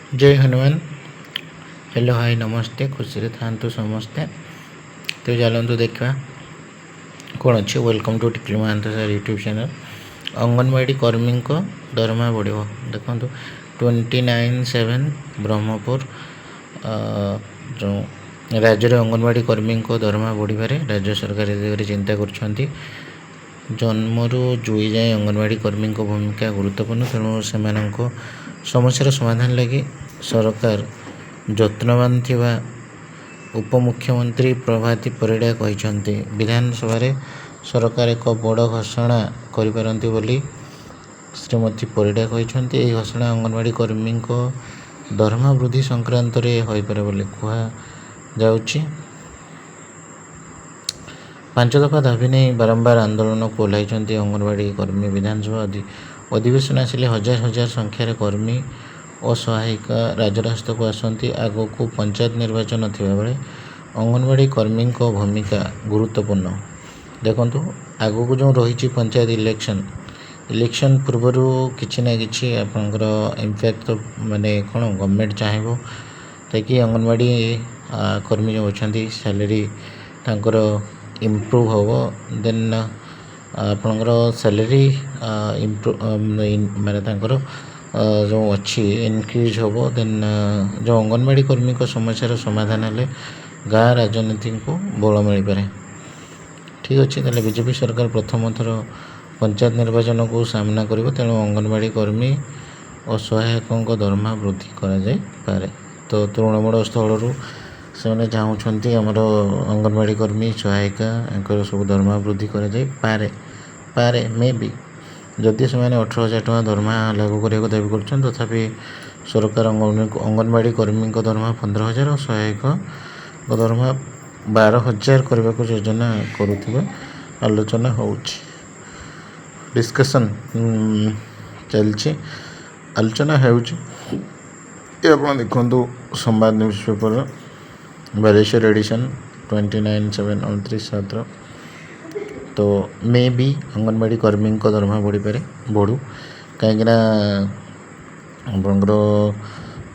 जय Hanuman. Hello hi नमस्ते, खुशी रे थांतु समस्ते। तो चलतु देखा कौन अच्छे। वेलकम टू टिकली महांत सर यूट्यूब चैनल। अंगनवाड़ी कर्मी को दरमा बढ़ देखो 29/7 ब्रह्मपुर जो राज्य में अंगनवाड़ी कर्मी को दरमा बढ़े राज्य सरकार दिगरे चिंता कर जन्मरू जुई जाए अंगनवाड़ी कर्मी भूमिका गुरुत्वपूर्ण। तेणु से समस्यार समाधान लगी सरकार यत्नवान थिबा उपमुख्यमंत्री प्रभाती परिड़ा कहते विधानसभा सरकार एक बड़ घोषणा करिपारंती बोली श्रीमती परिड़ा कहते। यह घोषणा अंगनवाड़ी कर्मी दरमा वृद्धि संक्रांत हो पारे बोली कहुछि। 5 दफा दाबी नहीं बारंबार आंदोलन को ओह्लाई अंगनवाड़ी कर्मी। विधानसभा अधिवेशन आसिले हजार हजार संख्यार कर्मी और सहायिका राजरास्ता को आसती। आग को पंचायत निर्वाचन थिबा बेले अंगनवाड़ी कर्मी भूमिका गुरुत्वपूर्ण। देखंतु आग को जो रही पंचायत इलेक्शन पूर्वर किछि ना किछि आपनकर इम्पैक्ट माने कौन गवर्नमेंट चाहिए ताकि अंगनवाड़ी कर्मी जो अच्छा सैलरी तांकर इम्प्रूव हम देन आपणकर सैलरी माने तांकर जो अच्छी इनक्रीज हम देन जो अंगनवाड़ी कर्मी को समस्यार समाधान हेले गाँ राजनीति को बल मिल पारे। ठीक अच्छे ताले बीजेपी सरकार प्रथम थर पंचायत निर्वाचन को सामना करिवो। तेणु अंगनवाड़ी कर्मी और सहायकों दरमा वृद्धि करा जाय पारे। तो तृणमूल स्थल से चाहूँगी आमर अंगनवाड़ी कर्मी सहायिका सब दरमा वृद्धि करा जाय पारे पारे मे बी जदि से 18,000 टका दरमा लागू करने दाबी कर तथापि सरकार अंगनवाड़ी कर्मी दरमा 15,000 और सहायक दरमा 12,000 करने को योजना करुवा आलोचना हो डिस्कसन चलछि आलोचना हो देखु संवाद न्यूज पेपर बालेश्वर एडिशन 29/7 तो मे भी अंगनवाड़ी कर्मी दरमा बढ़ी पारे बढ़ू कहीं आपंकर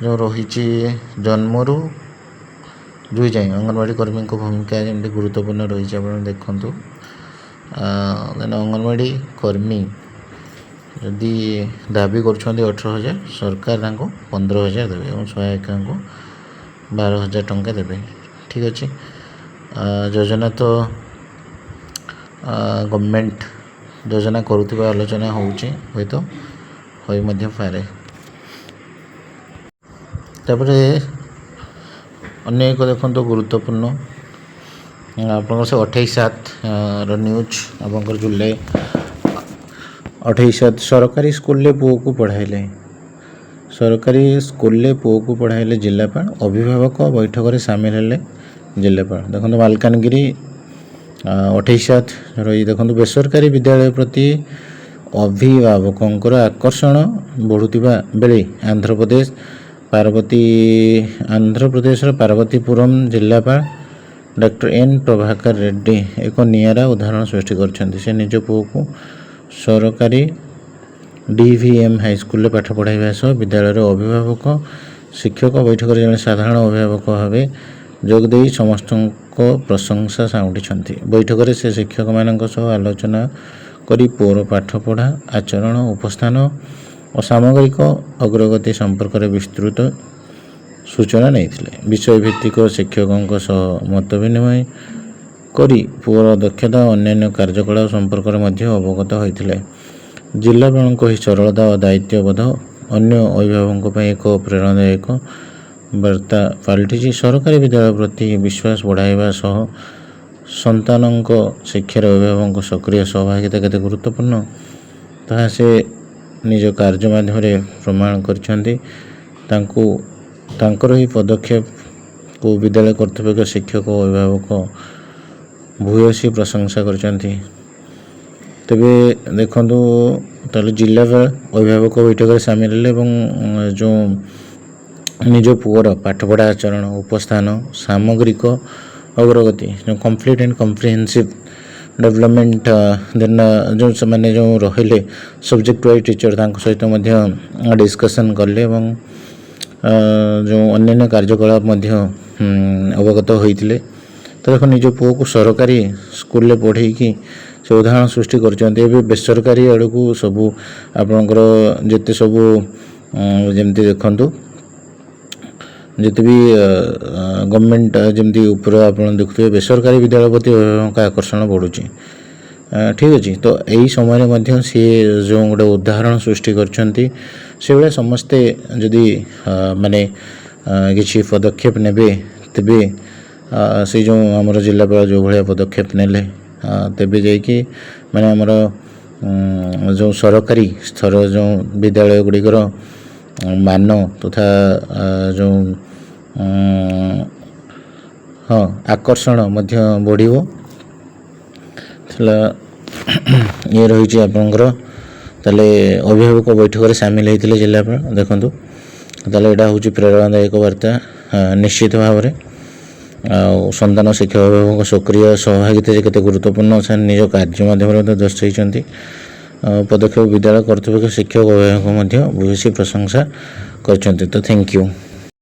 जो रही जन्मरू जुई जाए अंगनवाड़ी कर्मी भूमिका जमी गुरुत्वपूर्ण रही आप देखु। अंगनवाड़ी कर्मी जदि दाबी कर 18,000 सरकार 15,000 देवे और सहायिका 12,000 टंका देवे। ठीक अच्छे योजना तो गवर्नमेंट योजना करुवा आलोचना हो तो पारे। तापर अन्य एक देखो गुरुत्वपूर्ण आप 28/7 न्यूज आप जुलाई 28/7 सरकारी स्कूल पुओ को पढ़ाइले सरकारी स्कूल पुओ को पढ़ाइले जिलापाल अभिभावक बैठक में सामिल हेले जिलापाल। देखो मालकानगिरी 28/7 रही देखो बेसरकारी विद्यालय प्रति अभिभावकों आकर्षण बढ़ुवा बेले आंध्रप्रदेश पार्वतीपुरम जिलापाल डॉक्टर एन प्रभाकर रेड्डी एक नियारा उदाहरण सृष्टि कर से निज पुओ को सरकारी DVM हाईस्कूल पाठ पढ़ाइबा सह विद्यालय अभिभावक शिक्षक बैठक में जड़े साधारण अभिभावक भाव जोगदे समस्त प्रशंसा साउंटी। बैठक में से शिक्षक मान आलोचना करी पुओर पाठपढ़ा आचरण उपस्थान और सामग्रिक अग्रगति संपर्क में विस्तृत सूचना नहीं विषय भित्तिक शिक्षकों सह मत विनिमय करी पुओर दक्षता अन्य कार्यकलाप संपर्क में अवगत होते। जिलापाल ही सरलता और दायित्वबोध अन्य अभिभावकों एक प्रेरणादायक वार्ता पलटि सरकारी विद्यालय प्रति विश्वास बढ़ाइबा सह संतानों शिक्षार अभिभावकों सक्रिय सहभागिता केते गुरुत्वपूर्ण ताहा से निज कार्य माध्यम प्रमाण कर ही पदक्षेप को विद्यालय कर्तव्य शिक्षक और अभिभावक भूयसी प्रशंसा करछंती। तेबे देखो ताले जिलापाल अभिभावक बैठक में सामिल हेले जो निज पुओर पाठपढ़ा आचरण उपस्थान सामग्रिक अग्रगति जो complete and comprehensive development then जो से माने जो रहिले सब्जेक्ट वाइज टीचर सहित डिस्कसन कले ଯେଉଁ ଅନ୍ୟାନ୍ୟ କାର୍ଯ୍ୟକଳାପ ମଧ୍ୟ ଅବଗତ ହୋଇଥିଲେ। ତ ଦେଖ ନିଜ ପୁଅକୁ ସରକାରୀ ସ୍କୁଲରେ ପଢ଼େଇକି ସେ ଉଦାହରଣ ସୃଷ୍ଟି କରିଛନ୍ତି। ଏବେ ବେସରକାରୀ ଆଡ଼କୁ ସବୁ ଆପଣଙ୍କର ଯେତେ ସବୁ ଯେମିତି ଦେଖନ୍ତୁ ଯେତେ ବି ଗଭର୍ଣ୍ଣମେଣ୍ଟ ଯେମିତି ଉପରେ ଆପଣ ଦେଖୁଥିବେ ବେସରକାରୀ ବିଦ୍ୟାଳୟ ପ୍ରତି ଅଭିଭାବକଙ୍କ ଆକର୍ଷଣ ବଢ଼ୁଛି। ଠିକ୍ ଅଛି। ତ ଏହି ସମୟରେ ମଧ୍ୟ ସିଏ ଯେଉଁ ଗୋଟେ ଉଦାହରଣ ସୃଷ୍ଟି କରିଛନ୍ତି ସେଭଳିଆ ସମସ୍ତେ ଯଦି ମାନେ କିଛି ପଦକ୍ଷେପ ନେବେ ତେବେ ସେ ଯେଉଁ ଆମର ଜିଲ୍ଲାପାଳ ଯେଉଁ ଭଳିଆ ପଦକ୍ଷେପ ନେଲେ ତେବେ ଯାଇକି ମାନେ ଆମର ଯେଉଁ ସରକାରୀ ସ୍ତର ଯେଉଁ ବିଦ୍ୟାଳୟ ଗୁଡ଼ିକର ମାନ ତଥା ଯେଉଁ ଆକର୍ଷଣ ମଧ୍ୟ ବଢ଼ିବ। ଇଏ ରହିଛି ଆପଣଙ୍କର ତାହେଲେ ଅଭିଭାବକ ବୈଠକରେ ସାମିଲ ହୋଇଥିଲେ ଜିଲ୍ଲାପାଳ। ଦେଖନ୍ତୁ ତାହେଲେ ଏଇଟା ହେଉଛି ପ୍ରେରଣାଦାୟକ ବାର୍ତ୍ତା ନିଶ୍ଚିତ ଭାବରେ। ଆଉ ସନ୍ତାନ ଶିକ୍ଷକ ଅଭିଭାବକଙ୍କ ସକ୍ରିୟ ସହଭାଗିତା ଯେ କେତେ ଗୁରୁତ୍ୱପୂର୍ଣ୍ଣ ସେମାନେ ନିଜ କାର୍ଯ୍ୟ ମାଧ୍ୟମରେ ମଧ୍ୟ ଦର୍ଶାଇଛନ୍ତି। ପଦକ୍ଷେପ ବିଦ୍ୟାଳୟ କର୍ତ୍ତୃପକ୍ଷ ଶିକ୍ଷକ ଅଭିଭାବକ ମଧ୍ୟ ଭୂୟସୀ ପ୍ରଶଂସା କରିଛନ୍ତି। ତ ଥ୍ୟାଙ୍କ ୟୁ।